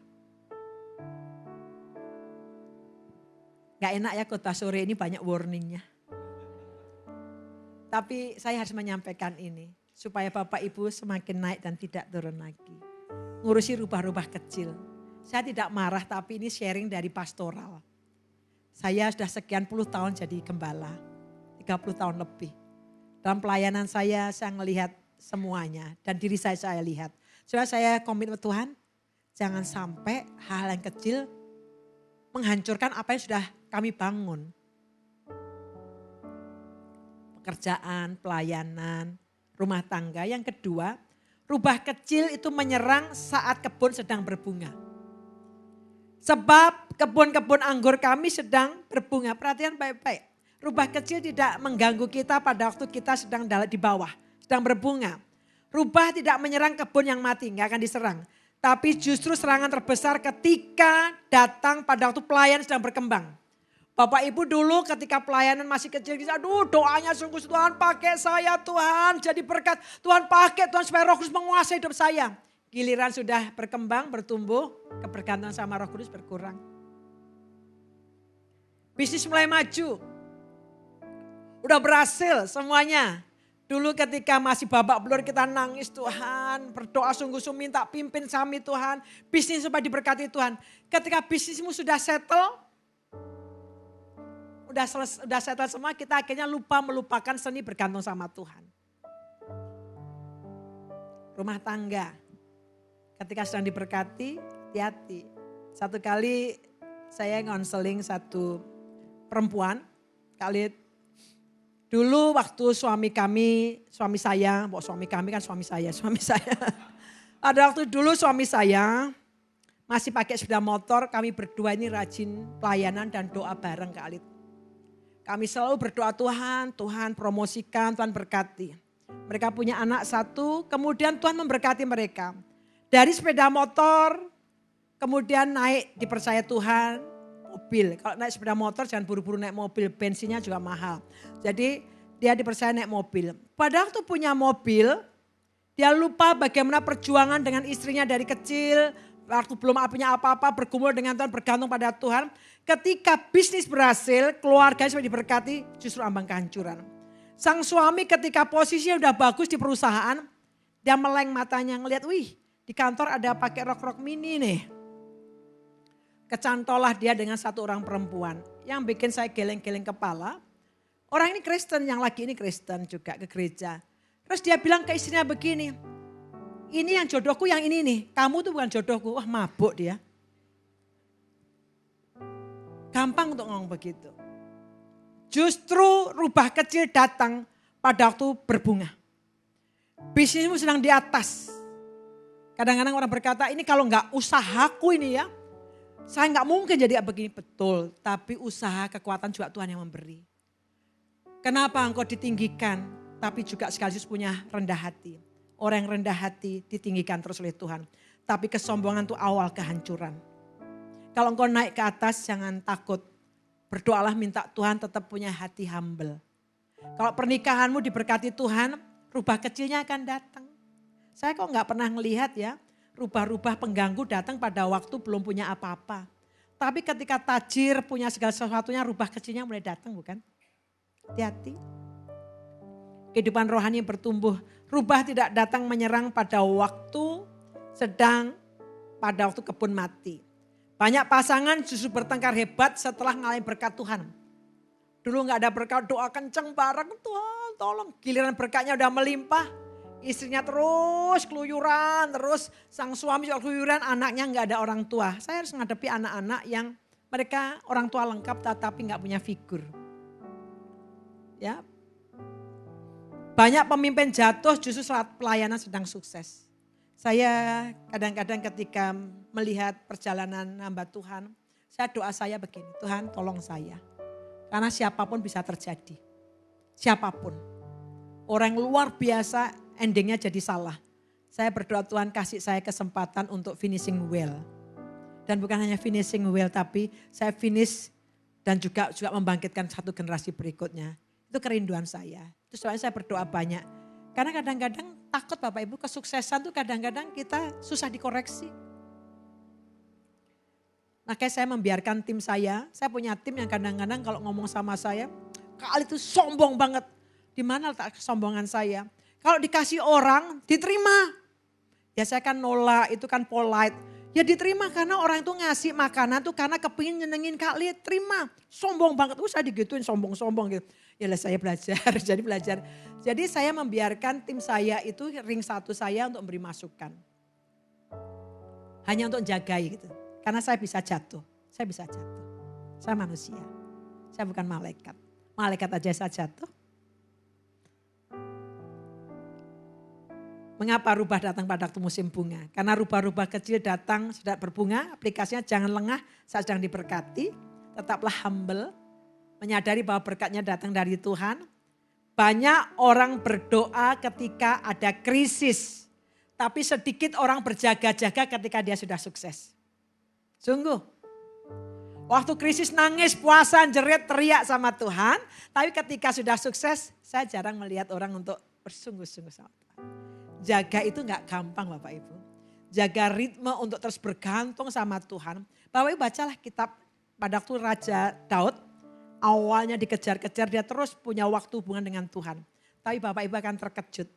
Gak enak ya khotbah sore ini banyak warningnya. Tapi saya harus menyampaikan ini. Supaya Bapak Ibu semakin naik dan tidak turun lagi. Ngurusi rubah-rubah kecil. Saya tidak marah tapi ini sharing dari pastoral. Saya sudah sekian puluh tahun jadi gembala. 30 tahun lebih. Dalam pelayanan saya melihat semuanya. Dan diri saya lihat. Supaya saya komitmen Tuhan. Jangan sampai hal yang kecil menghancurkan apa yang sudah kami bangun. Pekerjaan, pelayanan, rumah tangga. Yang kedua, rubah kecil itu menyerang saat kebun sedang berbunga. Sebab kebun-kebun anggur kami sedang berbunga. Perhatian baik-baik. Rubah kecil tidak mengganggu kita pada waktu kita sedang di bawah. Sedang berbunga. Rubah tidak menyerang kebun yang mati, gak akan diserang. Tapi justru serangan terbesar ketika datang pada waktu pelayan sedang berkembang. Bapak Ibu dulu ketika pelayanan masih kecil, aduh doanya sungguh Tuhan pakai saya Tuhan jadi berkat. Tuhan pakai Tuhan supaya Roh Kudus menguasai hidup saya. Giliran sudah berkembang, bertumbuh, kebergantungan sama Roh Kudus berkurang. Bisnis mulai maju. Udah berhasil semuanya. Dulu ketika masih babak belur kita nangis Tuhan. Berdoa sungguh-sungguh minta pimpin kami Tuhan. Bisnis supaya diberkati Tuhan. Ketika bisnismu sudah settle. Udah settle semua, kita akhirnya melupakan seni bergantung sama Tuhan. Rumah tangga. Ketika sedang diberkati, hati-hati. Satu kali saya ngonseling satu perempuan. Dulu waktu suami saya. Ada waktu dulu suami saya masih pakai sepeda motor, kami berdua ini rajin pelayanan dan doa bareng Kak Alit. Kami selalu berdoa Tuhan promosikan, Tuhan berkati. Mereka punya anak satu, kemudian Tuhan memberkati mereka. Dari sepeda motor, kemudian naik dipercaya Tuhan, mobil. Kalau naik sepeda motor jangan buru-buru naik mobil, bensinnya juga mahal. Jadi dia dipercaya naik mobil. Pada waktu punya mobil, dia lupa bagaimana perjuangan dengan istrinya dari kecil. Waktu belum punya apa-apa, bergumul dengan Tuhan, bergantung pada Tuhan. Ketika bisnis berhasil, keluarganya sudah diberkati, justru ambang kehancuran. Sang suami ketika posisinya udah bagus di perusahaan, dia meleng matanya ngelihat, wih di kantor ada pakai rok-rok mini nih. Kecantolah dia dengan satu orang perempuan. Yang bikin saya geleng-geleng kepala, orang ini Kristen, yang lagi ini Kristen juga ke gereja. Terus dia bilang ke istrinya begini, ini yang jodohku yang ini nih, kamu tuh bukan jodohku. Wah mabuk dia. Gampang untuk ngomong begitu. Justru rubah kecil datang pada waktu berbunga. Bisnismu sedang di atas. Kadang-kadang orang berkata ini kalau nggak usahaku ini ya, saya nggak mungkin jadi begini. Betul, tapi usaha kekuatan juga Tuhan yang memberi. Kenapa engkau ditinggikan, tapi juga sekaligus punya rendah hati. Orang yang rendah hati ditinggikan terus oleh Tuhan. Tapi kesombongan itu awal kehancuran. Kalau engkau naik ke atas jangan takut. Berdoalah minta Tuhan tetap punya hati humble. Kalau pernikahanmu diberkati Tuhan, rubah kecilnya akan datang. Saya kok nggak pernah ngelihat ya, rubah-rubah pengganggu datang pada waktu belum punya apa-apa. Tapi ketika tajir punya segala sesuatunya, rubah kecilnya mulai datang bukan? Hati-hati. Kehidupan rohani bertumbuh. Rubah tidak datang menyerang pada waktu pada waktu kebun mati. Banyak pasangan justru bertengkar hebat setelah ngalamin berkat Tuhan. Dulu gak ada berkat, doa kenceng bareng, Tuhan tolong. Giliran berkatnya udah melimpah, istrinya terus keluyuran, terus sang suami juga keluyuran, anaknya gak ada orang tua. Saya harus menghadapi anak-anak yang mereka orang tua lengkap tetapi gak punya figur. Ya. Banyak pemimpin jatuh justru saat pelayanan sedang sukses. Saya kadang-kadang ketika melihat perjalanan hamba Tuhan, doa saya begini, Tuhan tolong saya. Karena siapapun bisa terjadi. Siapapun. Orang yang luar biasa endingnya jadi salah. Saya berdoa Tuhan kasih saya kesempatan untuk finishing well. Dan bukan hanya finishing well tapi saya finish dan juga membangkitkan satu generasi berikutnya. Itu kerinduan saya. Itu soalnya saya berdoa banyak. Karena kadang-kadang takut Bapak Ibu kesuksesan tuh kadang-kadang kita susah dikoreksi. Makanya saya membiarkan tim saya punya tim yang kadang-kadang kalau ngomong sama saya, kali itu sombong banget. Di mana letak kesombongan saya? Kalau dikasih orang diterima. Ya saya kan nolak, itu kan polite. Ya diterima karena orang itu ngasih makanan tuh karena kepingin nyenengin Kak Lia, terima. Sombong banget, saya digituin sombong-sombong gitu. Ya lah saya belajar, jadi belajar. Jadi saya membiarkan tim saya itu ring satu saya untuk memberi masukan. Hanya untuk jagai gitu. Karena saya bisa jatuh, Saya manusia, saya bukan malaikat. Malaikat aja saya jatuh. Mengapa rubah datang pada waktu musim bunga? Karena rubah-rubah kecil datang sudah berbunga, aplikasinya jangan lengah saat sedang diberkati. Tetaplah humble, menyadari bahwa berkatnya datang dari Tuhan. Banyak orang berdoa ketika ada krisis. Tapi sedikit orang berjaga-jaga ketika dia sudah sukses. Sungguh. Waktu krisis nangis, puasa, jerit, teriak sama Tuhan. Tapi ketika sudah sukses, saya jarang melihat orang untuk bersungguh-sungguh sama Tuhan. Jaga itu gak gampang Bapak Ibu. Jaga ritme untuk terus bergantung sama Tuhan. Bapak Ibu bacalah kitab pada waktu Raja Daud. Awalnya dikejar-kejar, dia terus punya waktu hubungan dengan Tuhan. Tapi Bapak Ibu akan terkejut.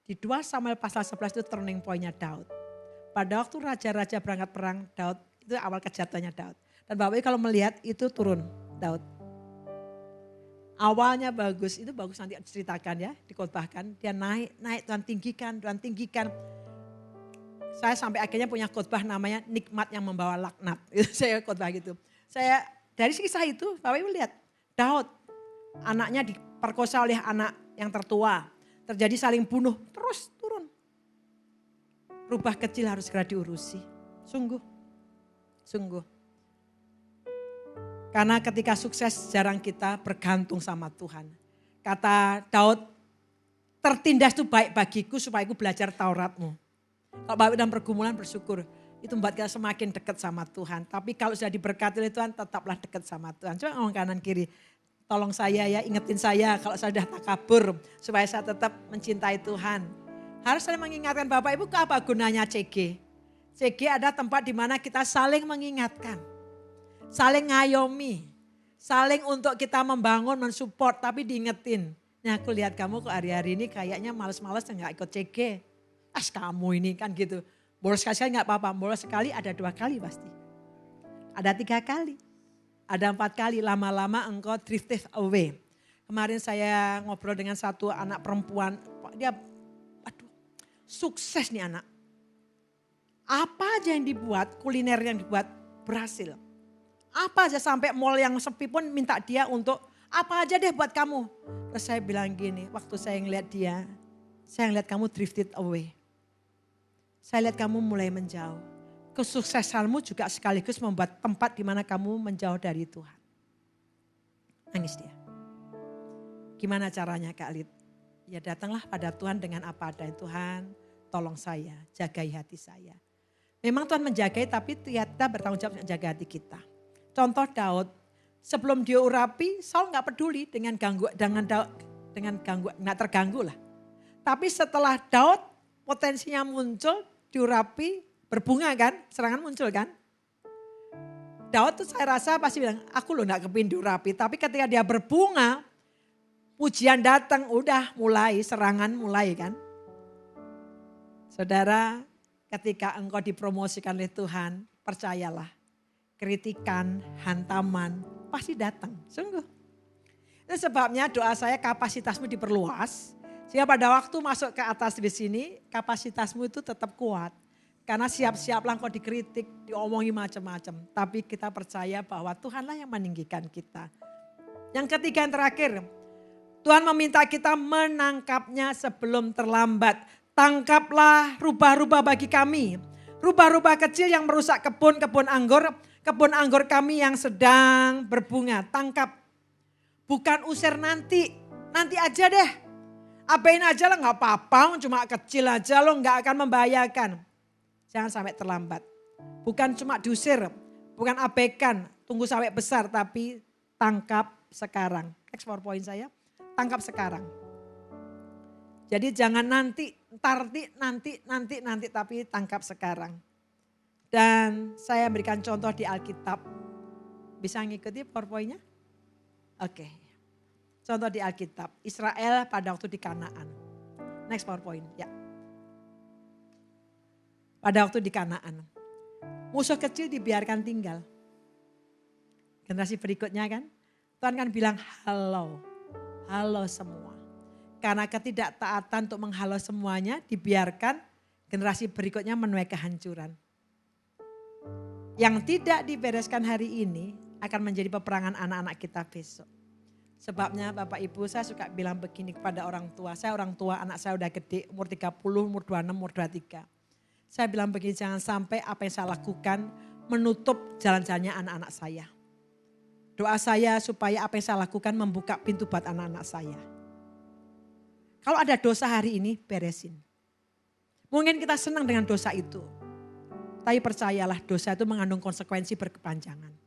Di 2 Samuel pasal 11 itu turning point-nya Daud. Pada waktu raja-raja berangkat perang, Daud itu awal kejatuhannya Daud. Dan Bapak Ibu kalau melihat itu turun Daud. Awalnya bagus, itu bagus nanti ceritakan ya, dikhotbahkan. Dia naik, Tuhan tinggikan. Saya sampai akhirnya punya khotbah namanya nikmat yang membawa laknat. Itu saya khotbah gitu. Saya dari kisah itu Bapak Ibu lihat Daud anaknya diperkosa oleh anak yang tertua. Terjadi saling bunuh, terus turun. Rubah kecil harus segera diurusi. Sungguh. Karena ketika sukses jarang kita bergantung sama Tuhan. Kata Daud, tertindas itu baik bagiku supaya aku belajar Tauratmu. Kalau Bapak dalam pergumulan bersyukur, itu membuat kita semakin dekat sama Tuhan. Tapi kalau sudah diberkati oleh Tuhan, tetaplah dekat sama Tuhan. Coba ngomong kanan kiri, tolong saya ya, ingetin saya kalau saya sudah takabur. Supaya saya tetap mencintai Tuhan. Harus saling mengingatkan Bapak Ibu, apa gunanya CG? CG ada tempat di mana kita saling mengingatkan. Saling ngayomi. Saling untuk kita membangun, mensupport, tapi diingetin. Nah aku lihat kamu kok hari-hari ini kayaknya males-males gak ikut CG. Kamu ini kan gitu. Bolos sekali gak apa-apa, bolos sekali ada 2 kali pasti. Ada 3 kali, ada 4 kali, lama-lama engkau drifted away. Kemarin saya ngobrol dengan satu anak perempuan, dia sukses nih anak. Apa aja yang dibuat, kuliner yang dibuat berhasil. Apa aja sampai mall yang sepi pun minta dia untuk apa aja deh buat kamu. Terus saya bilang gini, waktu saya ngeliat dia, saya ngeliat kamu drifted away. Saya lihat kamu mulai menjauh. Kesuksesanmu juga sekaligus membuat tempat di mana kamu menjauh dari Tuhan. Nangis dia. Gimana caranya Kak Lid? Ya datanglah pada Tuhan dengan apa adanya. Tuhan tolong saya, jagai hati saya. Memang Tuhan menjagai tapi kita bertanggung jawab menjaga hati kita. Contoh Daud, sebelum dia urapi, Saul gak peduli dengan gak terganggu lah. Tapi setelah Daud potensinya muncul, diurapi, berbunga kan, serangan muncul kan. Daud tuh saya rasa pasti bilang, aku loh gak kepingin diurapi. Tapi ketika dia berbunga, pujian datang, udah mulai, serangan mulai kan. Saudara, ketika engkau dipromosikan oleh Tuhan, percayalah. Kritikan, hantaman, pasti datang, sungguh. Itu sebabnya doa saya kapasitasmu diperluas. Sehingga pada waktu masuk ke atas di sini, kapasitasmu itu tetap kuat. Karena siap-siaplah engkau dikritik, diomongi macam-macam. Tapi kita percaya bahwa Tuhanlah yang meninggikan kita. Yang ketiga yang terakhir, Tuhan meminta kita menangkapnya sebelum terlambat. Tangkaplah rubah-rubah bagi kami. Rubah-rubah kecil yang merusak kebun anggur kami yang sedang berbunga. Tangkap, bukan usir nanti aja deh. Apain aja lah gak apa-apa, cuma kecil aja lo gak akan membahayakan. Jangan sampai terlambat. Bukan cuma diusir, bukan abaikan, tunggu sampai besar tapi tangkap sekarang. Next PowerPoint saya, tangkap sekarang. Jadi jangan nanti tapi tangkap sekarang. Dan saya berikan contoh di Alkitab. Bisa ngikuti PowerPoint-nya? Oke. Contoh di Alkitab, Israel pada waktu di Kanaan. Next PowerPoint, ya. Pada waktu di Kanaan. Musuh kecil dibiarkan tinggal. Generasi berikutnya kan, Tuhan kan bilang halo semua. Karena ketidaktaatan untuk menghalau semuanya dibiarkan generasi berikutnya menuai kehancuran. Yang tidak dibereskan hari ini akan menjadi peperangan anak-anak kita besok. Sebabnya Bapak Ibu saya suka bilang begini kepada orang tua. Saya orang tua, anak saya udah gede, umur 30, umur 26, umur 23. Saya bilang begini, jangan sampai apa yang saya lakukan menutup jalan-jalannya anak-anak saya. Doa saya supaya apa yang saya lakukan membuka pintu buat anak-anak saya. Kalau ada dosa hari ini, beresin. Mungkin kita senang dengan dosa itu. Tapi percayalah dosa itu mengandung konsekuensi berkepanjangan.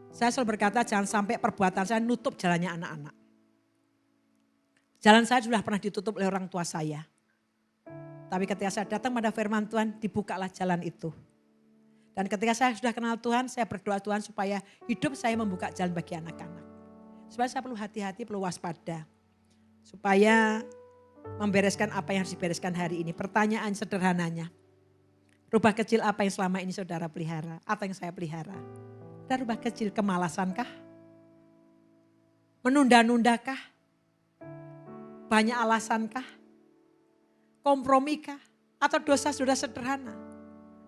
Saya selalu berkata jangan sampai perbuatan saya nutup jalannya anak-anak. Jalan saya sudah pernah ditutup oleh orang tua saya. Tapi ketika saya datang pada firman Tuhan, dibukalah jalan itu. Dan ketika saya sudah kenal Tuhan, saya berdoa Tuhan supaya hidup saya membuka jalan bagi anak-anak. Supaya saya perlu hati-hati, perlu waspada. Supaya membereskan apa yang harus dibereskan hari ini. Pertanyaan sederhananya, rubah kecil apa yang selama ini saudara pelihara? Atau yang saya pelihara? Ada rubah kecil, kemalasankah? Menunda-nundakah? Banyak alasankah? Kompromikah? Atau dosa sudah sederhana?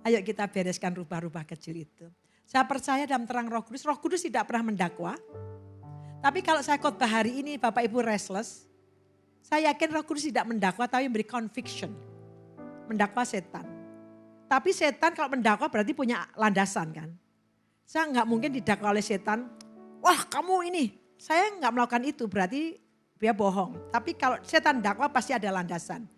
Ayo kita bereskan rubah-rubah kecil itu. Saya percaya dalam terang Roh Kudus tidak pernah mendakwa. Tapi kalau saya khotbah hari ini Bapak Ibu restless, saya yakin Roh Kudus tidak mendakwa tapi memberi conviction. Mendakwa setan. Tapi setan kalau mendakwa berarti punya landasan kan. Saya nggak mungkin didakwa oleh setan, wah kamu ini, saya nggak melakukan itu berarti dia bohong. Tapi kalau setan dakwa pasti ada landasan.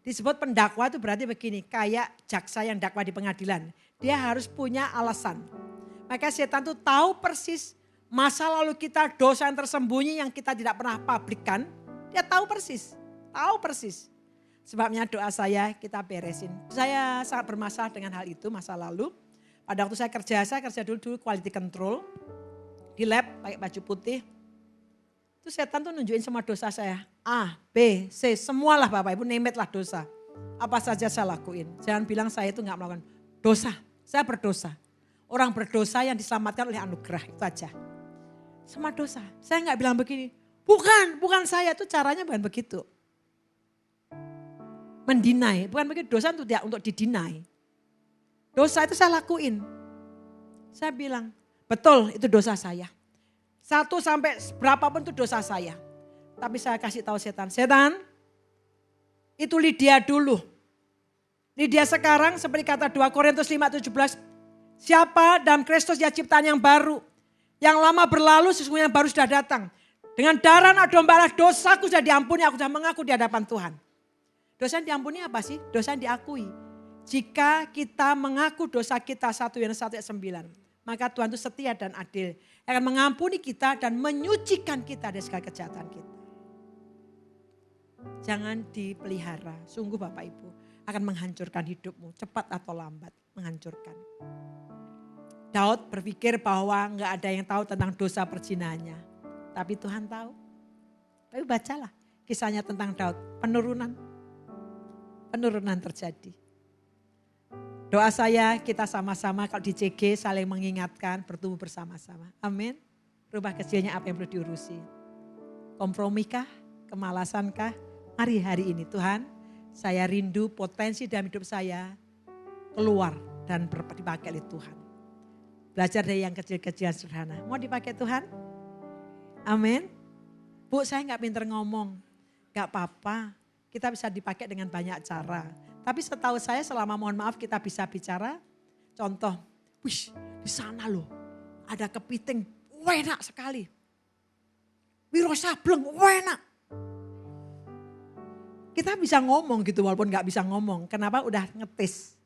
Disebut pendakwa itu berarti begini, kayak jaksa yang dakwa di pengadilan. Dia harus punya alasan. Maka setan itu tahu persis masa lalu kita, dosa yang tersembunyi yang kita tidak pernah publikkan. Dia tahu persis, Sebabnya doa saya kita beresin. Saya sangat bermasalah dengan hal itu masa lalu. Pada waktu saya kerja dulu quality control. Di lab pakai baju putih. Itu setan tuh nunjukin semua dosa saya. A, B, C, semualah Bapak Ibu, name it lah dosa. Apa saja saya lakuin. Jangan bilang saya itu gak melakukan dosa. Saya berdosa. Orang berdosa yang diselamatkan oleh anugerah, itu aja. Semua dosa. Saya gak bilang begini, bukan saya, itu caranya bukan begitu. Mendinai, bukan begitu, dosa untuk didinai. Dosa itu saya lakuin. Saya bilang, betul itu dosa saya. 1 sampai berapapun itu dosa saya. Tapi saya kasih tahu setan, itu Lydia dulu. Lydia sekarang seperti kata 2 Korintus 5:17, siapa dalam Kristus ya ciptaan yang baru. Yang lama berlalu sesungguhnya baru sudah datang. Dengan darah anak domba dosaku sudah diampuni, aku sudah mengaku di hadapan Tuhan. Dosa yang diampuni apa sih? Dosa yang diakui. Jika kita mengaku dosa kita 1 Yohanes 1 ayat 9. Maka Tuhan itu setia dan adil. Akan mengampuni kita dan menyucikan kita dari segala kejahatan kita. Jangan dipelihara. Sungguh Bapak Ibu akan menghancurkan hidupmu. Cepat atau lambat menghancurkan. Daud berpikir bahwa enggak ada yang tahu tentang dosa perzinahannya. Tapi Tuhan tahu. Tapi bacalah kisahnya tentang Daud. Penurunan terjadi. Doa saya kita sama-sama kalau di CG saling mengingatkan, bertumbuh bersama-sama. Amin. Rubah kecilnya apa yang perlu diurusi. Kompromikah? Kemalasankah? Mari hari ini Tuhan, saya rindu potensi dalam hidup saya keluar dan dipakai oleh Tuhan. Belajar dari yang kecil-kecil sederhana. Mau dipakai Tuhan? Amin. Bu, saya gak pinter ngomong. Gak apa-apa. Kita bisa dipakai dengan banyak cara. Tapi setahu saya selama mohon maaf kita bisa bicara. Contoh, wih di sana loh ada kepiting, enak sekali. Wiro sableng, enak. Kita bisa ngomong gitu walaupun gak bisa ngomong. Kenapa? Udah ngetis.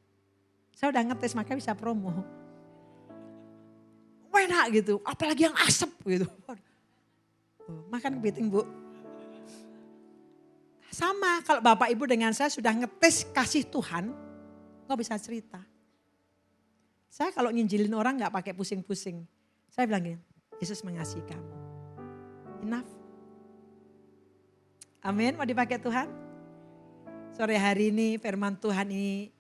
Saya udah ngetis makanya bisa promo. Enak gitu, apalagi yang asap gitu. Makan kepiting Bu. Sama kalau Bapak Ibu dengan saya sudah ngetes kasih Tuhan, kok bisa cerita. Saya kalau nginjilin orang gak pakai pusing-pusing. Saya bilang gini, Yesus mengasihi kamu. Enough. Amin, mau dipakai Tuhan? Sore hari ini firman Tuhan ini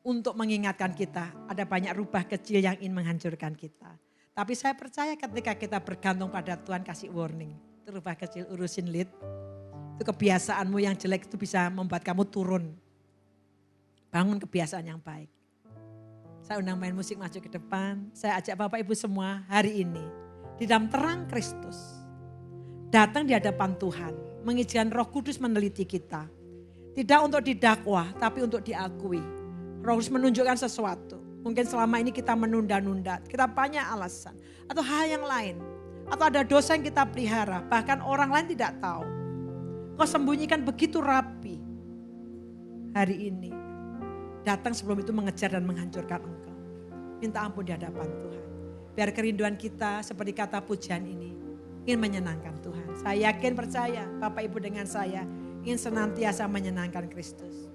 untuk mengingatkan kita. Ada banyak rubah kecil yang ingin menghancurkan kita. Tapi saya percaya ketika kita bergantung pada Tuhan kasih warning. Itu rubah kecil urusin lead. Itu kebiasaanmu yang jelek itu bisa membuat kamu turun. Bangun kebiasaan yang baik. Saya undang main musik maju ke depan. Saya ajak Bapak Ibu semua hari ini. Di dalam terang Kristus. Datang di hadapan Tuhan. Mengizinkan Roh Kudus meneliti kita. Tidak untuk didakwa tapi untuk diakui. Roh Kudus menunjukkan sesuatu. Mungkin selama ini kita menunda-nunda. Kita banyak alasan. Atau hal yang lain. Atau ada dosa yang kita pelihara. Bahkan orang lain tidak tahu. Kau sembunyikan begitu rapi hari ini. Datang sebelum itu mengejar dan menghancurkan engkau. Minta ampun di hadapan Tuhan. Biar kerinduan kita seperti kata pujian ini. Ingin menyenangkan Tuhan. Saya yakin percaya Bapak Ibu dengan saya ingin senantiasa menyenangkan Kristus.